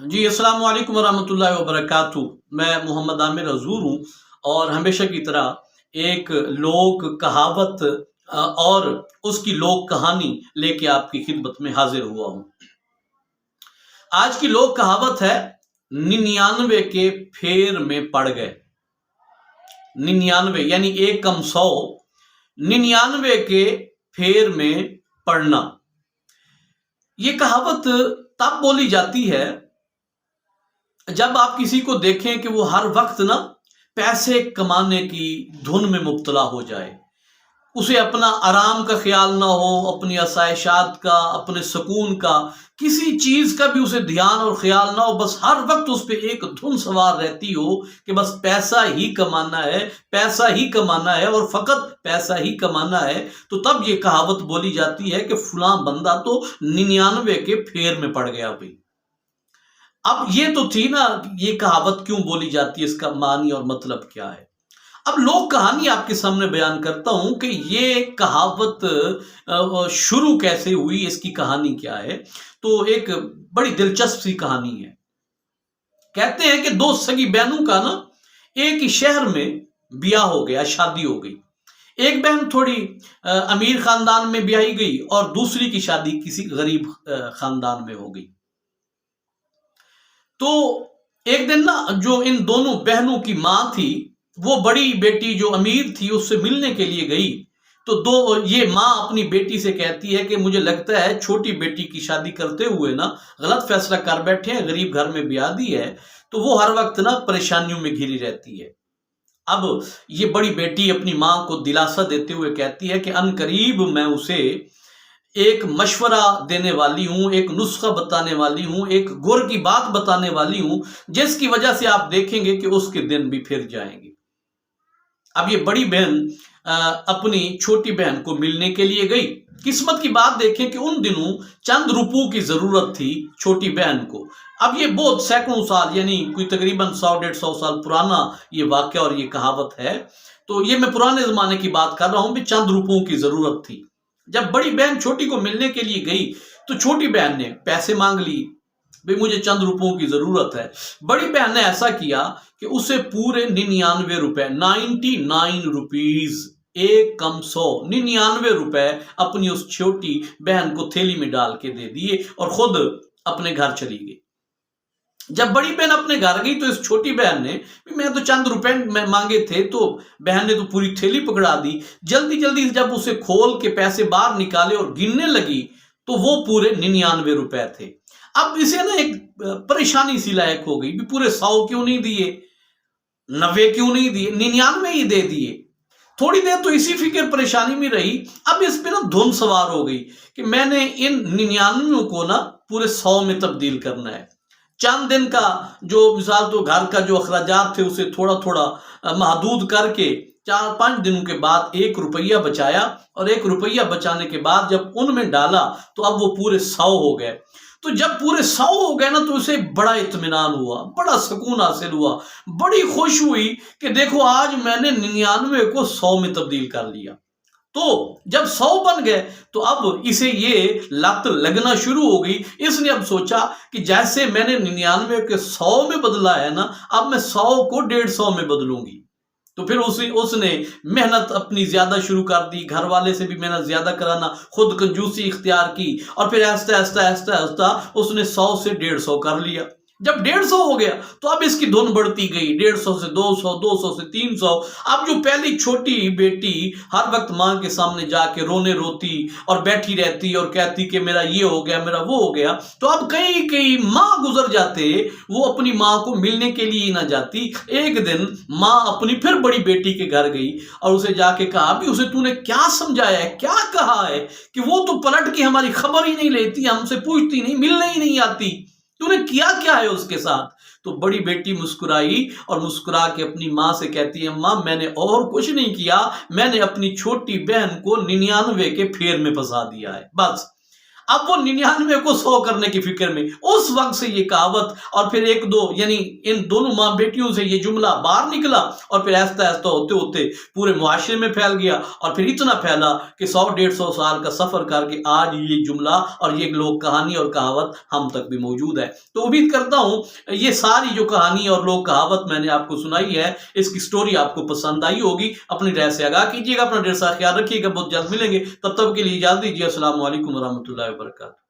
جی السلام علیکم ورحمۃ اللہ وبرکاتہ۔ میں محمد عامر حضور ہوں اور ہمیشہ کی طرح ایک لوک کہاوت اور اس کی لوک کہانی لے کے آپ کی خدمت میں حاضر ہوا ہوں۔ آج کی لوک کہاوت ہے 99 کے پھیر میں پڑ گئے۔ 99 یعنی 1 کم 100، 99 کے پھیر میں پڑنا۔ یہ کہاوت تب بولی جاتی ہے جب آپ کسی کو دیکھیں کہ وہ ہر وقت پیسے کمانے کی دھن میں مبتلا ہو جائے، اسے اپنا آرام کا خیال نہ ہو، اپنی آسائشات کا، اپنے سکون کا، کسی چیز کا بھی اسے دھیان اور خیال نہ ہو، بس ہر وقت اس پہ ایک دھن سوار رہتی ہو کہ بس پیسہ ہی کمانا ہے، پیسہ ہی کمانا ہے اور فقط پیسہ ہی کمانا ہے۔ تو تب یہ کہاوت بولی جاتی ہے کہ فلاں بندہ تو 99 کے پھیر میں پڑ گیا بھائی۔ اب یہ تو تھی یہ کہاوت کیوں بولی جاتی ہے، اس کا معنی اور مطلب کیا ہے۔ اب لوک کہانی آپ کے سامنے بیان کرتا ہوں کہ یہ کہاوت شروع کیسے ہوئی، اس کی کہانی کیا ہے۔ تو ایک بڑی دلچسپ سی کہانی ہے۔ کہتے ہیں کہ 2 سگی بہنوں کا ایک ہی شہر میں بیاہ ہو گیا، شادی ہو گئی۔ ایک بہن تھوڑی امیر خاندان میں بیاہی گئی اور دوسری کی شادی کسی غریب خاندان میں ہو گئی۔ تو ایک دن جو ان دونوں بہنوں کی ماں تھی، وہ بڑی بیٹی جو امیر تھی اس سے ملنے کے لیے گئی۔ تو یہ ماں اپنی بیٹی سے کہتی ہے کہ مجھے لگتا ہے چھوٹی بیٹی کی شادی کرتے ہوئے غلط فیصلہ کر بیٹھے ہیں، غریب گھر میں بیاہ دی ہے تو وہ ہر وقت پریشانیوں میں گھری رہتی ہے۔ اب یہ بڑی بیٹی اپنی ماں کو دلاسا دیتے ہوئے کہتی ہے کہ ان قریب میں اسے ایک مشورہ دینے والی ہوں، ایک نسخہ بتانے والی ہوں، ایک گر کی بات بتانے والی ہوں، جس کی وجہ سے آپ دیکھیں گے کہ اس کے دن بھی پھر جائیں گے۔ اب یہ بڑی بہن اپنی چھوٹی بہن کو ملنے کے لیے گئی۔ قسمت کی بات دیکھیں کہ ان دنوں چند روپوں کی ضرورت تھی چھوٹی بہن کو۔ اب یہ بہت سینکڑوں سال یعنی کوئی تقریباً 100-150 سال پرانا یہ واقعہ اور یہ کہاوت ہے۔ تو یہ میں پرانے زمانے کی بات کر رہا ہوں کہ چند روپوں کی ضرورت تھی۔ جب بڑی بہن چھوٹی کو ملنے کے لیے گئی تو چھوٹی بہن نے پیسے مانگ لی، بھئی مجھے چند روپوں کی ضرورت ہے۔ بڑی بہن نے ایسا کیا کہ اسے پورے 99 روپے 99 روپیز 1 کم 100 99 روپے اپنی اس چھوٹی بہن کو تھیلی میں ڈال کے دے دیے اور خود اپنے گھر چلی گئی۔ جب بڑی بہن اپنے گھر گئی تو اس چھوٹی بہن نے، میں تو چند روپے مانگے تھے، تو بہن نے تو پوری تھیلی پکڑا دی۔ جلدی جلدی جب اسے کھول کے پیسے باہر نکالے اور گننے لگی تو وہ پورے 99 روپے تھے۔ اب اسے ایک پریشانی سی لاحق ہو گئی، بھی پورے 100 کیوں نہیں دیے، 90 کیوں نہیں دیے، 99 ہی دے دیے۔ تھوڑی دیر تو اسی فکر پریشانی میں رہی۔ اب اس پہ دھن سوار ہو گئی کہ میں نے ان 99 کو پورے 100 میں تبدیل کرنا ہے۔ چند دن کا جو مثال تو گھر کا جو اخراجات تھے اسے تھوڑا تھوڑا محدود کر کے 4-5 دنوں کے بعد 1 روپیہ بچایا، اور 1 روپیہ بچانے کے بعد جب ان میں ڈالا تو اب وہ پورے 100 ہو گئے۔ تو جب پورے 100 ہو گئے تو اسے بڑا اطمینان ہوا، بڑا سکون حاصل ہوا، بڑی خوش ہوئی کہ دیکھو آج میں نے 99 کو 100 میں تبدیل کر لیا۔ تو جب 100 بن گئے تو اب اسے یہ لت لگنا شروع ہو گئی۔ اس نے اب سوچا کہ جیسے میں نے 99 کے 100 میں بدلا ہے اب میں 100 کو 150 میں بدلوں گی۔ تو پھر اس نے محنت اپنی زیادہ شروع کر دی، گھر والے سے بھی محنت زیادہ کرانا، خود کنجوسی اختیار کی، اور پھر آہستہ آہستہ آہستہ آہستہ اس نے 100 سے 150 کر لیا۔ جب 150 ہو گیا تو اب اس کی دھن بڑھتی گئی، 150 سے 200، 200 سے 300۔ اب جو پہلی چھوٹی بیٹی ہر وقت ماں کے سامنے جا کے روتی اور بیٹھی رہتی اور کہتی کہ میرا یہ ہو گیا، میرا وہ ہو گیا، تو اب کئی ماہ گزر جاتے، وہ اپنی ماں کو ملنے کے لیے ہی نہ جاتی۔ ایک دن ماں اپنی پھر بڑی بیٹی کے گھر گئی اور اسے جا کے کہا بھی اسے تو نے کیا سمجھایا ہے، کیا کہا ہے کہ وہ تو پلٹ کے ہماری خبر ہی نہیں لیتی، ہم سے پوچھتی نہیں، ملنے ہی نہیں آتی، تو نے کیا ہے اس کے ساتھ؟ تو بڑی بیٹی مسکرائی اور مسکرا کے اپنی ماں سے کہتی ہے ماں میں نے اور کچھ نہیں کیا، میں نے اپنی چھوٹی بہن کو 99 کے پھیر میں پھنسا دیا ہے، بس۔ اب وہ 99 کو 100 کرنے کی فکر میں، اس وقت سے یہ کہاوت اور پھر ایک دو یعنی ان دونوں ماں بیٹیوں سے یہ جملہ باہر نکلا اور پھر آہستہ آہستہ ہوتے ہوتے پورے معاشرے میں پھیل گیا اور پھر اتنا پھیلا کہ 100-150 سال کا سفر کر کے آج یہ جملہ اور یہ لوک کہانی اور کہاوت ہم تک بھی موجود ہے۔ تو امید کرتا ہوں یہ ساری جو کہانی اور لوک کہاوت میں نے آپ کو سنائی ہے، اس کی سٹوری آپ کو پسند آئی ہوگی۔ اپنی رائے سے آگاہ کیجیے گا، اپنا ڈھیر سارا خیال رکھیے گا، بہت جلد ملیں گے، تب تک کے لیے اجازت دیجیے۔ السلام علیکم ورحمۃ اللہ وبرکاتہ۔